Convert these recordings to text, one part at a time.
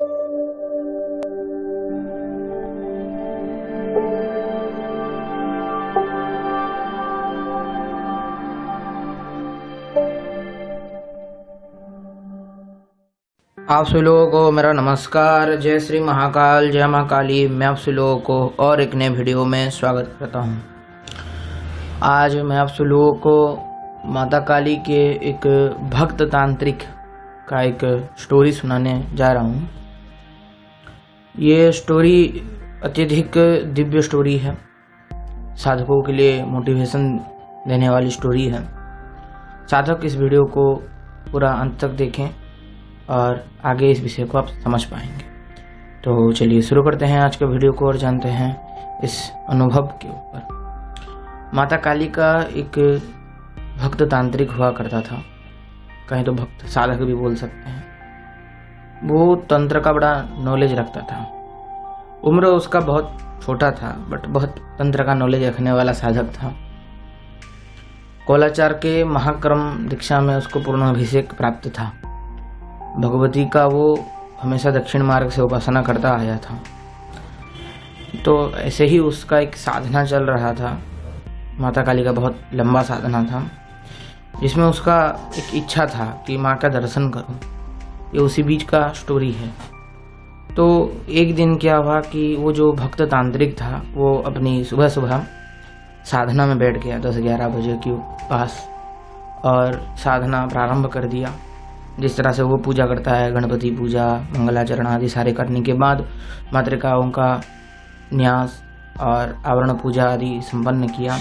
आप सभी लोगों को मेरा नमस्कार। जय श्री महाकाल, जय माँ काली। मैं आप सभी लोगों को और एक नए वीडियो में स्वागत करता हूँ। आज मैं आप सभी लोगों को माता काली के एक भक्त तांत्रिक का एक स्टोरी सुनाने जा रहा हूँ। ये स्टोरी अत्यधिक दिव्य स्टोरी है, साधकों के लिए मोटिवेशन देने वाली स्टोरी है। साधक इस वीडियो को पूरा अंत तक देखें और आगे इस विषय को आप समझ पाएंगे। तो चलिए शुरू करते हैं आज के वीडियो को और जानते हैं इस अनुभव के ऊपर। माता काली का एक भक्त तांत्रिक हुआ करता था, कहीं तो भक्त साधक भी बोल सकते हैं। वो तंत्र का बड़ा नॉलेज रखता था। उम्र उसका बहुत छोटा था बट बहुत तंत्र का नॉलेज रखने वाला साधक था। कौलाचार के महाक्रम दीक्षा में उसको पूर्ण अभिषेक प्राप्त था। भगवती का वो हमेशा दक्षिण मार्ग से उपासना करता आया था। तो ऐसे ही उसका एक साधना चल रहा था। माता काली का बहुत लंबा साधना था, जिसमें उसका एक इच्छा था कि माँ का दर्शन करूं। ये उसी बीच का स्टोरी है। तो एक दिन क्या हुआ कि वो जो भक्त तांत्रिक था वो अपनी सुबह सुबह साधना में बैठ गया 10-11 बजे के पास और साधना प्रारंभ कर दिया। जिस तरह से वो पूजा करता है, गणपति पूजा, मंगलाचरण आदि सारे करने के बाद मातृकाओं का न्यास और आवरण पूजा आदि संपन्न किया।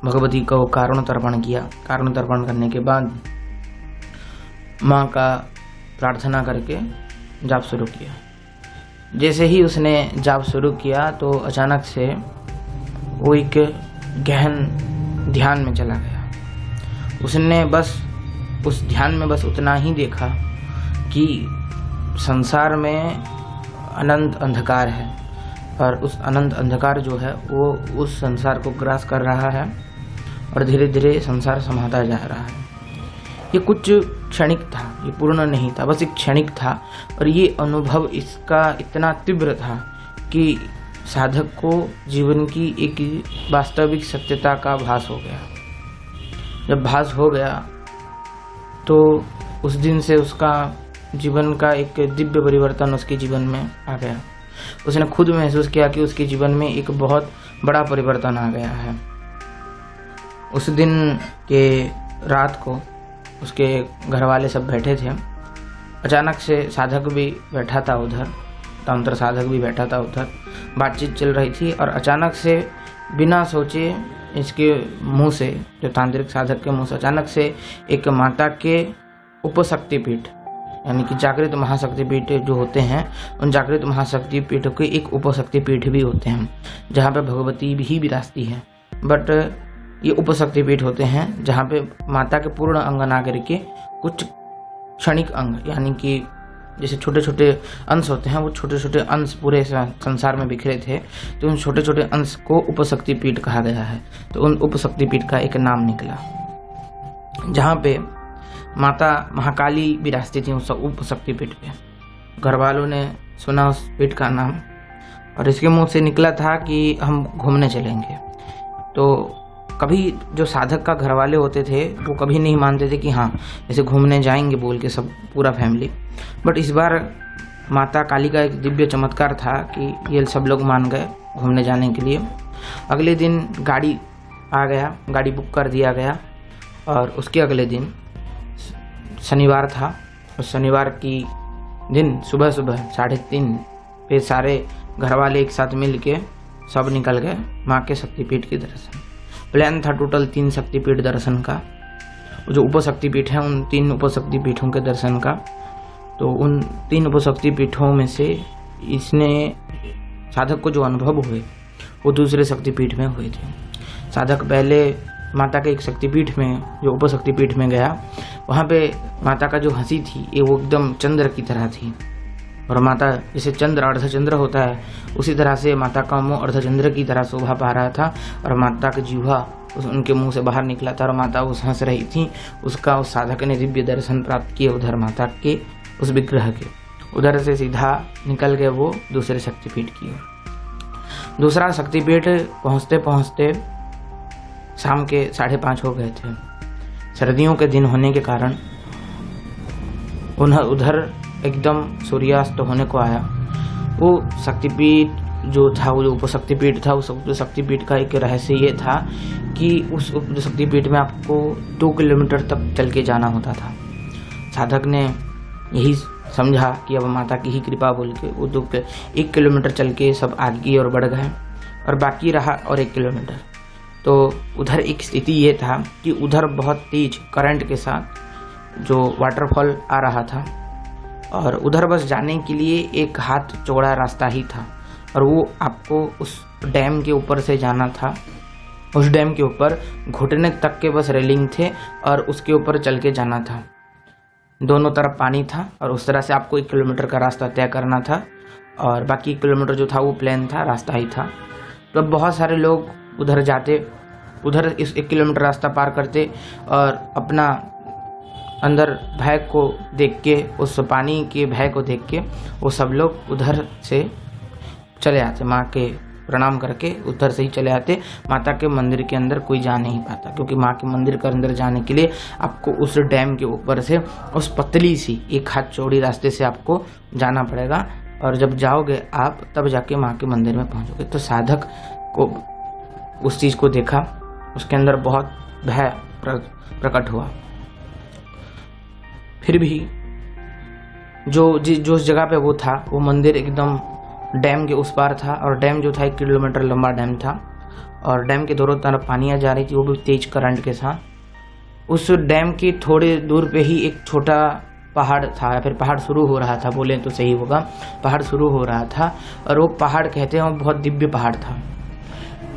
भगवती को कारण तर्पण किया। कारण तर्पण करने के बाद माँ का प्रार्थना करके जाप शुरू किया। जैसे ही उसने जाप शुरू किया तो अचानक से वो एक गहन ध्यान में चला गया। उसने बस उस ध्यान में बस उतना ही देखा कि संसार में अनंत अंधकार है और उस अनंत अंधकार जो है वो उस संसार को ग्रास कर रहा है और धीरे धीरे संसार समाता जा रहा है। ये कुछ क्षणिक था, ये पूर्ण नहीं था, बस एक क्षणिक था। और ये अनुभव इसका इतना तीव्र था कि साधक को जीवन की एक वास्तविक सत्यता का भास हो गया। जब भास हो गया तो उस दिन से उसका जीवन का एक दिव्य परिवर्तन उसके जीवन में आ गया। उसने खुद महसूस किया कि उसके जीवन में एक बहुत बड़ा परिवर्तन आ गया है। उस दिन के रात को उसके घर वाले सब बैठे थे। अचानक से साधक भी बैठा था उधर, तंत्र साधक भी बैठा था उधर। बातचीत चल रही थी और अचानक से बिना सोचे इसके मुंह से, जो तांत्रिक साधक के मुंह से अचानक से एक माता के उपशक्तिपीठ यानी कि जागृत महाशक्तिपीठ जो होते हैं, उन जागृत महाशक्तिपीठ के एक उपशक्तिपीठ भी होते हैं जहाँ पे भगवती भी विराजती है। बट ये उपशक्तिपीठ होते हैं जहाँ पे माता के पूर्ण अंग ना करके कुछ क्षणिक अंग यानी कि जैसे छोटे छोटे अंश होते हैं, वो छोटे छोटे अंश पूरे संसार में बिखरे थे। तो उन छोटे छोटे अंश को उपशक्तिपीठ कहा गया है। तो उन उपशक्तिपीठ का एक नाम निकला जहाँ पे माता महाकाली विराजती थी उस उपशक्तिपीठ पे। घर वालों ने सुना उस पीठ का नाम और इसके मुंह से निकला था कि हम घूमने चलेंगे। तो कभी जो साधक का घर वाले होते थे वो कभी नहीं मानते थे कि हाँ ऐसे घूमने जाएंगे बोल के सब पूरा फैमिली। बट इस बार माता काली का एक दिव्य चमत्कार था कि ये सब लोग मान गए घूमने जाने के लिए। अगले दिन गाड़ी आ गया, गाड़ी बुक कर दिया गया और उसके अगले दिन शनिवार था। उस शनिवार की दिन सुबह सुबह 3:30 पे सारे घर वाले एक साथ मिल के सब निकल गए माँ के शक्तिपीठ के दर्शन। प्लान था टोटल 3 शक्तिपीठ दर्शन का। जो उपशक्तिपीठ है उन 3 उपशक्तिपीठों के दर्शन का। तो उन 3 उपशक्तिपीठों में से इसने साधक को जो अनुभव हुए वो दूसरे शक्तिपीठ में हुए थे। साधक पहले माता के एक शक्तिपीठ में, जो उपशक्तिपीठ में गया, वहाँ पे माता का जो हंसी थी ये वो एकदम चंद्र की तरह थी। और माता जैसे चंद्र अर्धचंद्र होता है उसी तरह से माता का मुंह अर्धचंद्र की तरह शोभा पा रहा था और माता का जीवा उनके मुंह से बाहर निकला था और माता उस हंस रही थी। उसका उस साधक ने दिव्य दर्शन प्राप्त किए उधर माता के उस विग्रह के। उधर से सीधा निकल गए वो दूसरे शक्तिपीठ की ओर। दूसरा शक्तिपीठ पहुँचते पहुँचते शाम के 5:30 हो गए थे। सर्दियों के दिन होने के कारण उधर एकदम सूर्यास्त होने को आया। वो शक्तिपीठ जो था, वो जो उपशक्तिपीठ था, उस शक्तिपीठ का एक रहस्य ये था कि उस शक्तिपीठ में आपको 2 किलोमीटर तक चल के जाना होता था। साधक ने यही समझा कि अब माता की ही कृपा बोल के वो 1 किलोमीटर चल के सब आगे की ओर बढ़ गए और बाकी रहा और 1 किलोमीटर। तो उधर एक स्थिति ये था कि उधर बहुत तेज करंट के साथ जो वाटरफॉल आ रहा था और उधर बस जाने के लिए एक हाथ चौड़ा रास्ता ही था और वो आपको उस डैम के ऊपर से जाना था। उस डैम के ऊपर घुटने तक के बस रेलिंग थे और उसके ऊपर चल के जाना था। दोनों तरफ पानी था और उस तरह से आपको 1 किलोमीटर का रास्ता तय करना था और बाकी 1 किलोमीटर जो था वो प्लेन था, रास्ता ही था। तो बहुत सारे लोग उधर जाते, उधर इस 1 किलोमीटर रास्ता पार करते और अपना अंदर भय को देख के, उस पानी के भय को देख के वो सब लोग उधर से चले आते, माँ के प्रणाम करके उधर से ही चले आते। माता के मंदिर के अंदर कोई जा नहीं पाता क्योंकि माँ के मंदिर के अंदर जाने के लिए आपको उस डैम के ऊपर से उस पतली सी 1 हाथ चौड़ी रास्ते से आपको जाना पड़ेगा और जब जाओगे आप तब जाके माँ के मंदिर में पहुँचोगे। तो साधक को उस चीज़ को देखा, उसके अंदर बहुत भय प्रकट हुआ। फिर भी जो जगह पे वो था, वो मंदिर एकदम डैम के उस पार था और डैम जो था 1 किलोमीटर लंबा डैम था और डैम के दोनों तरफ पानियाँ जा रही थी, वो भी तेज करंट के साथ। उस डैम के थोड़े दूर पे ही एक छोटा पहाड़ था या फिर पहाड़ शुरू हो रहा था, बोलें तो सही होगा, पहाड़ शुरू हो रहा था और वो पहाड़ कहते हैं वो बहुत दिव्य पहाड़ था।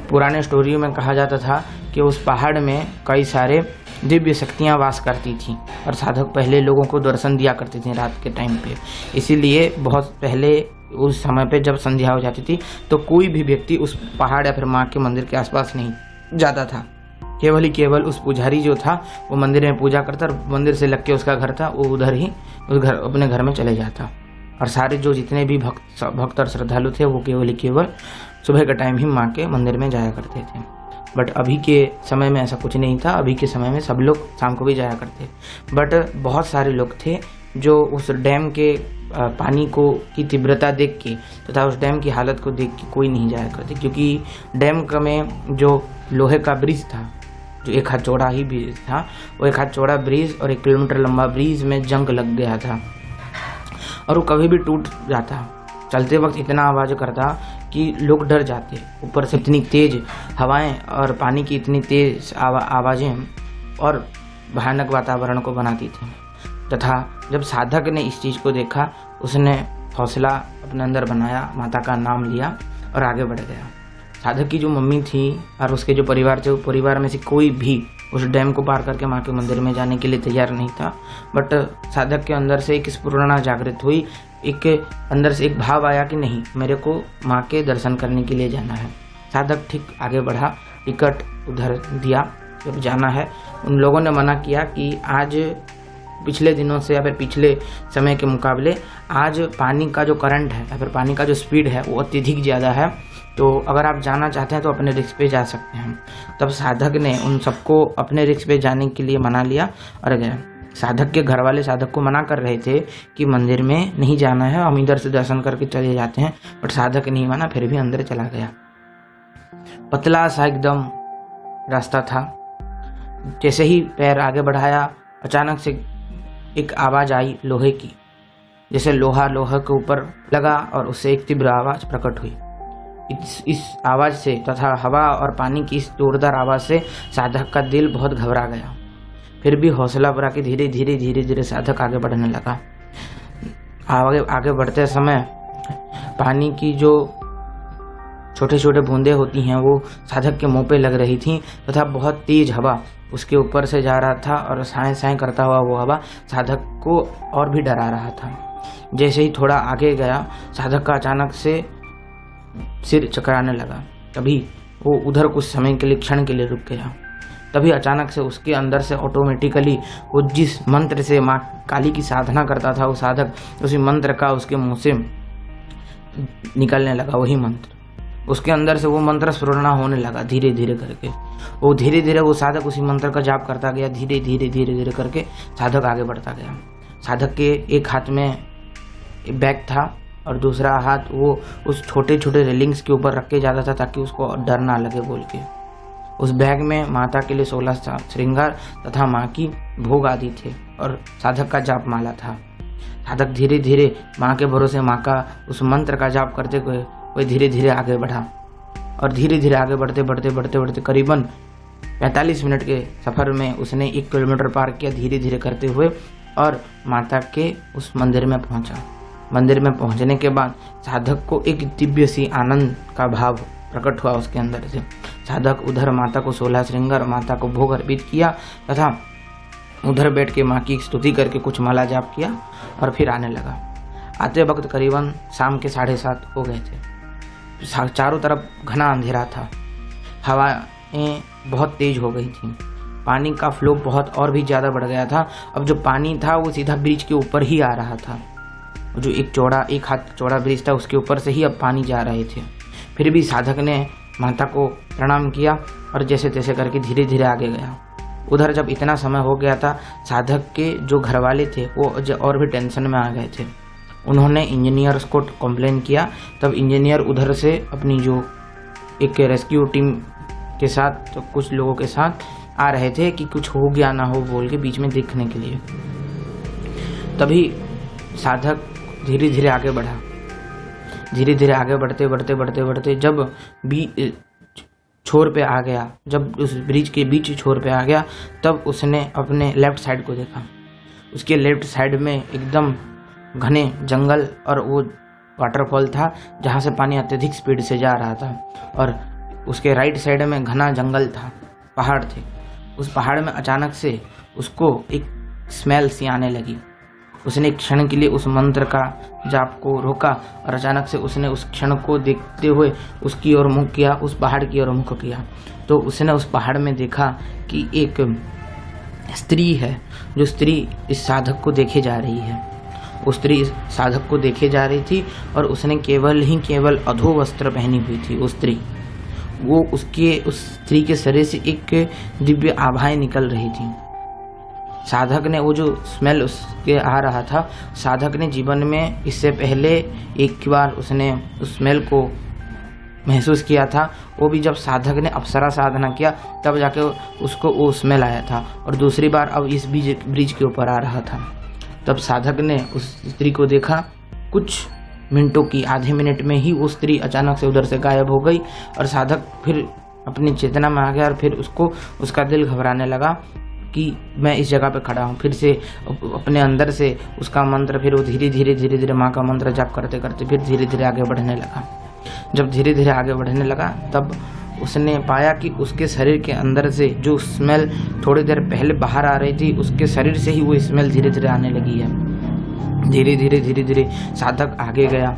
पुराने स्टोरियों में कहा जाता था कि उस पहाड़ में कई सारे दिव्य शक्तियाँ वास करती थीं और साधक पहले लोगों को दर्शन दिया करते थे रात के टाइम पे। इसीलिए बहुत पहले उस समय पे जब संध्या हो जाती थी तो कोई भी व्यक्ति उस पहाड़ या फिर माँ के मंदिर के आसपास नहीं जाता था। केवल ही केवल उस पुजारी जो था वो मंदिर में पूजा करता और मंदिर से लग के उसका घर था, वो उधर ही अपने घर में चले जाता। और सारे जो जितने भी भक्त और श्रद्धालु थे वो केवल ही केवल सुबह का टाइम ही माँ के मंदिर में जाया करते थे। बट अभी के समय में ऐसा कुछ नहीं था। अभी के समय में सब लोग शाम को भी जाया करते, बट बहुत सारे लोग थे जो उस डैम के पानी को की तीव्रता देख के तथा उस डैम की हालत को देख के कोई नहीं जाया करते, क्योंकि डैम में जो लोहे का ब्रिज था, जो 1 हाथ चौड़ा ही ब्रिज था, वो 1 हाथ चौड़ा ब्रिज और 1 किलोमीटर लंबा ब्रिज में जंग लग गया था और वो कभी भी टूट जाता। चलते वक्त इतना आवाज़ करता कि लोग डर जाते। ऊपर से इतनी तेज हवाएं और पानी की इतनी तेज आवाज़ें और भयानक वातावरण को बनाती थी। तथा जब साधक ने इस चीज़ को देखा, उसने हौसला अपने अंदर बनाया, माता का नाम लिया और आगे बढ़ गया। साधक की जो मम्मी थी और उसके जो परिवार थे, परिवार में से कोई भी उस डैम को पार करके माँ के मंदिर में जाने के लिए तैयार नहीं था। बट साधक के अंदर से एक स्फुरणा जागृत हुई, एक अंदर से एक भाव आया कि नहीं, मेरे को माँ के दर्शन करने के लिए जाना है। साधक ठीक आगे बढ़ा, टिकट उधर दिया, जब जाना है। उन लोगों ने मना किया कि आज पिछले दिनों से या फिर पिछले समय के मुकाबले आज पानी का जो करंट है या फिर पानी का जो स्पीड है वो अत्यधिक ज़्यादा है, तो अगर आप जाना चाहते हैं तो अपने रिस्क पे जा सकते हैं। तब साधक ने उन सबको अपने रिस्क पे जाने के लिए मना लिया और गया। साधक के घर वाले साधक को मना कर रहे थे कि मंदिर में नहीं जाना है, हम इधर से दर्शन करके चले जाते हैं, बट साधक नहीं माना, फिर भी अंदर चला गया। पतला सा एकदम रास्ता था। जैसे ही पैर आगे बढ़ाया, अचानक से एक आवाज़ आई लोहे की, जैसे लोहा के ऊपर लगा और उससे एक तीव्र आवाज़ प्रकट हुई। इस आवाज़ से तथा हवा और पानी की इस जोरदार आवाज़ से साधक का दिल बहुत घबरा गया। फिर भी हौसला बढ़ा के धीरे धीरे साधक आगे बढ़ने लगा। आगे बढ़ते समय पानी की जो छोटे छोटे बूंदें होती हैं वो साधक के मुंह पे लग रही थी तथा बहुत तेज हवा उसके ऊपर से जा रहा था और साए साए करता हुआ वो हवा साधक को और भी डरा रहा था। जैसे ही थोड़ा आगे गया, साधक का अचानक से सिर चकराने लगा। तभी वो उधर कुछ समय के लिए, क्षण के लिए रुक गया। तभी अचानक से उसके अंदर से ऑटोमेटिकली वो जिस मंत्र से माँ काली की साधना करता था वो साधक, उसी मंत्र का उसके मुंह से निकलने लगा वही मंत्र। उसके अंदर से वो मंत्र स्फुरना होने लगा धीरे धीरे करके। वो धीरे धीरे वो साधक उसी मंत्र का जाप करता गया, धीरे धीरे धीरे धीरे करके साधक आगे बढ़ता गया। साधक के एक हाथ में बैग था और दूसरा हाथ वो उस छोटे छोटे रेलिंग्स के ऊपर रख के जाता था ताकि उसको डर ना लगे बोल के। उस बैग में माता के लिए 16 श्रृंगार तथा माँ की भोग आदि थे और साधक का जाप माला था। साधक धीरे धीरे माँ के भरोसे माँ का उस मंत्र का जाप करते हुए वह धीरे धीरे आगे बढ़ा और धीरे धीरे आगे बढ़ते बढ़ते बढ़ते बढ़ते करीबन 45 मिनट के सफ़र में उसने 1 किलोमीटर पार किया धीरे धीरे करते हुए और माता के उस मंदिर में पहुंचा। मंदिर में पहुंचने के बाद साधक को एक दिव्य सी आनंद का भाव प्रकट हुआ उसके अंदर से। साधक उधर माता को 16 श्रृंगार माता को भोग अर्पित किया तथा उधर बैठ के माँ की स्तुति करके कुछ माला जाप किया और फिर आने लगा। आते वक्त करीबन शाम के 7:30 हो गए थे। चारों तरफ घना अंधेरा था, हवाएं बहुत तेज हो गई थी, पानी का फ्लो बहुत और भी ज़्यादा बढ़ गया था। अब जो पानी था वो सीधा ब्रिज के ऊपर ही आ रहा था। जो एक हाथ चौड़ा ब्रिज था उसके ऊपर से ही अब पानी जा रहे थे। फिर भी साधक ने माता को प्रणाम किया और जैसे तैसे करके धीरे धीरे आगे गया। उधर जब इतना समय हो गया था, साधक के जो घर वाले थे वो और भी टेंशन में आ गए थे। उन्होंने इंजीनियर्स को कंप्लेन किया। तब इंजीनियर उधर से अपनी जो एक रेस्क्यू टीम के साथ तो कुछ लोगों के साथ आ रहे थे कि कुछ हो गया ना हो बोल के बीच में देखने के लिए। तभी साधक धीरे धीरे आगे बढ़ा। धीरे धीरे आगे बढ़ते बढ़ते बढ़ते बढ़ते जब छोर पे आ गया, जब उस ब्रिज के बीच छोर पे आ गया, तब उसने अपने लेफ्ट साइड को देखा। उसके लेफ्ट साइड में एकदम घने जंगल और वो वाटरफॉल था जहाँ से पानी अत्यधिक स्पीड से जा रहा था, और उसके राइट साइड में घना जंगल था, पहाड़ थे। उस पहाड़ में अचानक से उसको एक स्मेल सी आने लगी। उसने एक क्षण के लिए उस मंत्र का जाप को रोका और अचानक से उसने उस क्षण को देखते हुए उसकी ओर मुख किया, उस पहाड़ की ओर मुख किया। तो उसने उस पहाड़ में देखा कि एक स्त्री है, जो स्त्री इस साधक को देखे जा रही है। उस स्त्री साधक को देखे जा रही थी और उसने केवल अधो वस्त्र पहनी हुई थी। उस स्त्री के शरीर से एक दिव्य आभाएं निकल रही थी। साधक ने वो जो स्मेल उसके आ रहा था, साधक ने जीवन में इससे पहले एक बार उसने उस स्मेल को महसूस किया था। वो भी जब साधक ने अप्सरा साधना किया तब जाके उसको वो स्मेल आया था, और दूसरी बार अब इस ब्रिज के ऊपर आ रहा था। तब साधक ने उस स्त्री को देखा। कुछ मिनटों की, आधे मिनट में ही वो स्त्री अचानक से उधर से गायब हो गई और साधक फिर अपनी चेतना में आ गया और फिर उसका दिल घबराने लगा कि मैं इस जगह पे खड़ा हूँ। फिर से अपने अंदर से उसका मंत्र, फिर वो धीरे धीरे माँ का मंत्र जाप करते करते फिर धीरे धीरे आगे बढ़ने लगा। जब धीरे धीरे आगे बढ़ने लगा तब उसने पाया कि उसके शरीर के अंदर से जो स्मेल थोड़ी देर पहले बाहर आ रही थी, उसके शरीर से ही वो स्मेल धीरे धीरे आने लगी है। धीरे धीरे साधक आगे गया।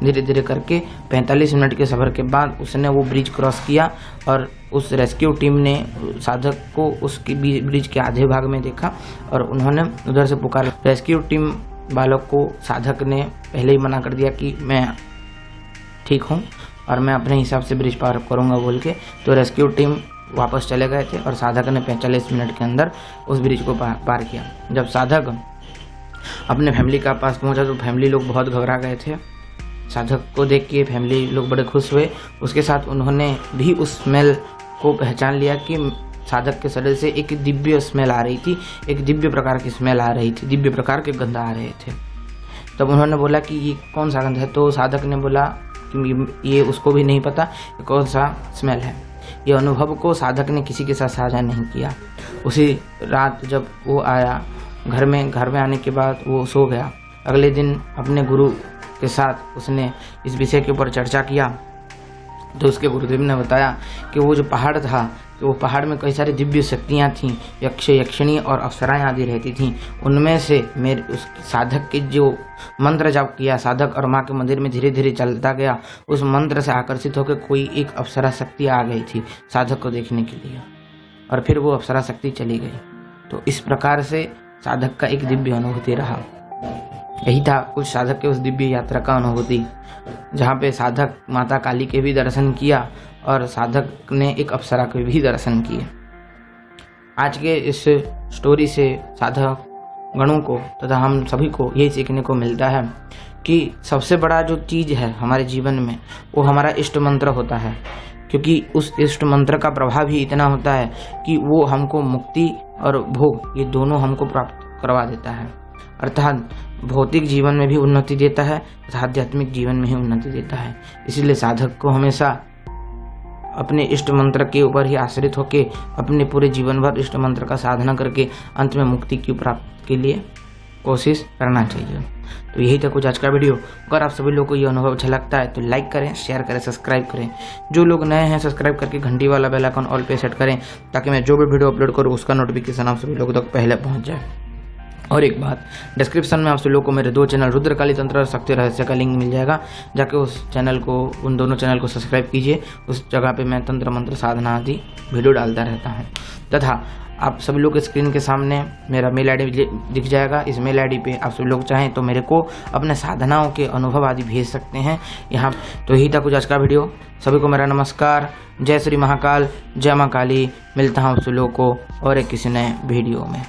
धीरे धीरे करके 45 मिनट के सफ़र के बाद उसने वो ब्रिज क्रॉस किया और उस रेस्क्यू टीम ने साधक को उसके ब्रिज के आधे भाग में देखा और उन्होंने उधर से पुकारा। रेस्क्यू टीम वालों को साधक ने पहले ही मना कर दिया कि मैं ठीक हूँ और मैं अपने हिसाब से ब्रिज पार करूँगा बोल के। तो रेस्क्यू टीम वापस चले गए थे और साधक ने 45 मिनट के अंदर उस ब्रिज को पार किया। जब साधक अपने फैमिली का पास पहुंचा तो फैमिली लोग बहुत घबरा गए थे। साधक को देख के फैमिली लोग बड़े खुश हुए। उसके साथ उन्होंने भी उस स्मेल को पहचान लिया कि साधक के शरीर से एक दिव्य स्मेल आ रही थी, एक दिव्य प्रकार की स्मेल आ रही थी, दिव्य प्रकार के गंध आ रहे थे। तब उन्होंने बोला कि ये कौन सा गंध है। तो साधक ने बोला कि ये उसको भी नहीं पता कि कौन सा स्मेल है। ये अनुभव को साधक ने किसी के साथ साझा नहीं किया। उसी रात जब वो आया घर में आने के बाद वो सो गया। अगले दिन अपने गुरु के साथ उसने इस विषय के ऊपर चर्चा किया तो उसके गुरुदेव ने बताया कि वो जो पहाड़ था, कि वो पहाड़ में कई सारी दिव्य शक्तियाँ थीं, यक्ष यक्षिणी और अप्सराएं आदि रहती थीं। उनमें से मेरे उस साधक के जो मंत्र जाप किया, साधक और माँ के मंदिर में धीरे धीरे चलता गया, उस मंत्र से आकर्षित होकर कोई एक अप्सरा शक्ति आ गई थी साधक को देखने के लिए। और फिर वो अप्सरा शक्ति चली गई। तो इस प्रकार से साधक का एक दिव्य अनुभूति रहा। यही था कुछ साधक के उस दिव्य यात्रा का अनुभूति, जहाँ पे साधक माता काली के भी दर्शन किया और साधक ने एक अप्सरा के भी दर्शन किए। आज के इस स्टोरी से साधक गणों को तथा हम सभी को यही सीखने को मिलता है कि सबसे बड़ा जो चीज़ है हमारे जीवन में वो हमारा इष्ट मंत्र होता है, क्योंकि उस इष्ट मंत्र का प्रभाव ही इतना होता है कि वो हमको मुक्ति और भोग ये दोनों हमको प्राप्त करवा देता है। अर्थात भौतिक जीवन में भी उन्नति देता है तथा आध्यात्मिक जीवन में ही उन्नति देता है। इसीलिए साधक को हमेशा अपने इष्ट मंत्र के ऊपर ही आश्रित होकर अपने पूरे जीवन भर इष्ट मंत्र का साधना करके अंत में मुक्ति की प्राप्ति के लिए कोशिश करना चाहिए। तो यही था कुछ आज का वीडियो। अगर आप सभी लोगों को ये अनुभव अच्छा लगता है तो लाइक करें, शेयर करें, सब्सक्राइब करें। जो लोग नए हैं सब्सक्राइब करके घंटी वाला बेल आइकन ऑल पे सेट करें, ताकि मैं जो भी वीडियो अपलोड करूँ उसका नोटिफिकेशन आप सभी लोगों तक पहले पहुँच जाए। और एक बात, डिस्क्रिप्शन में आप सभी लोगों को मेरे 2 चैनल रुद्रकाली तंत्र और शक्ति रहस्य का लिंक मिल जाएगा। जाके उन दोनों चैनल को सब्सक्राइब कीजिए। उस जगह पे मैं तंत्र मंत्र साधना आदि वीडियो डालता रहता हूँ। तथा आप सभी लोग स्क्रीन के सामने मेरा मेल आईडी दिख जाएगा। इस मेल आईडी पे आप सभी लोग चाहें तो मेरे को अपने साधनाओं के अनुभव आदि भेज सकते हैं यहाँ। तो यही था कुछ आज का वीडियो। सभी को मेरा नमस्कार। जय श्री महाकाल, जय माँ काली। मिलता हूँ आप सभी लोगों को और एक किसी नए वीडियो में।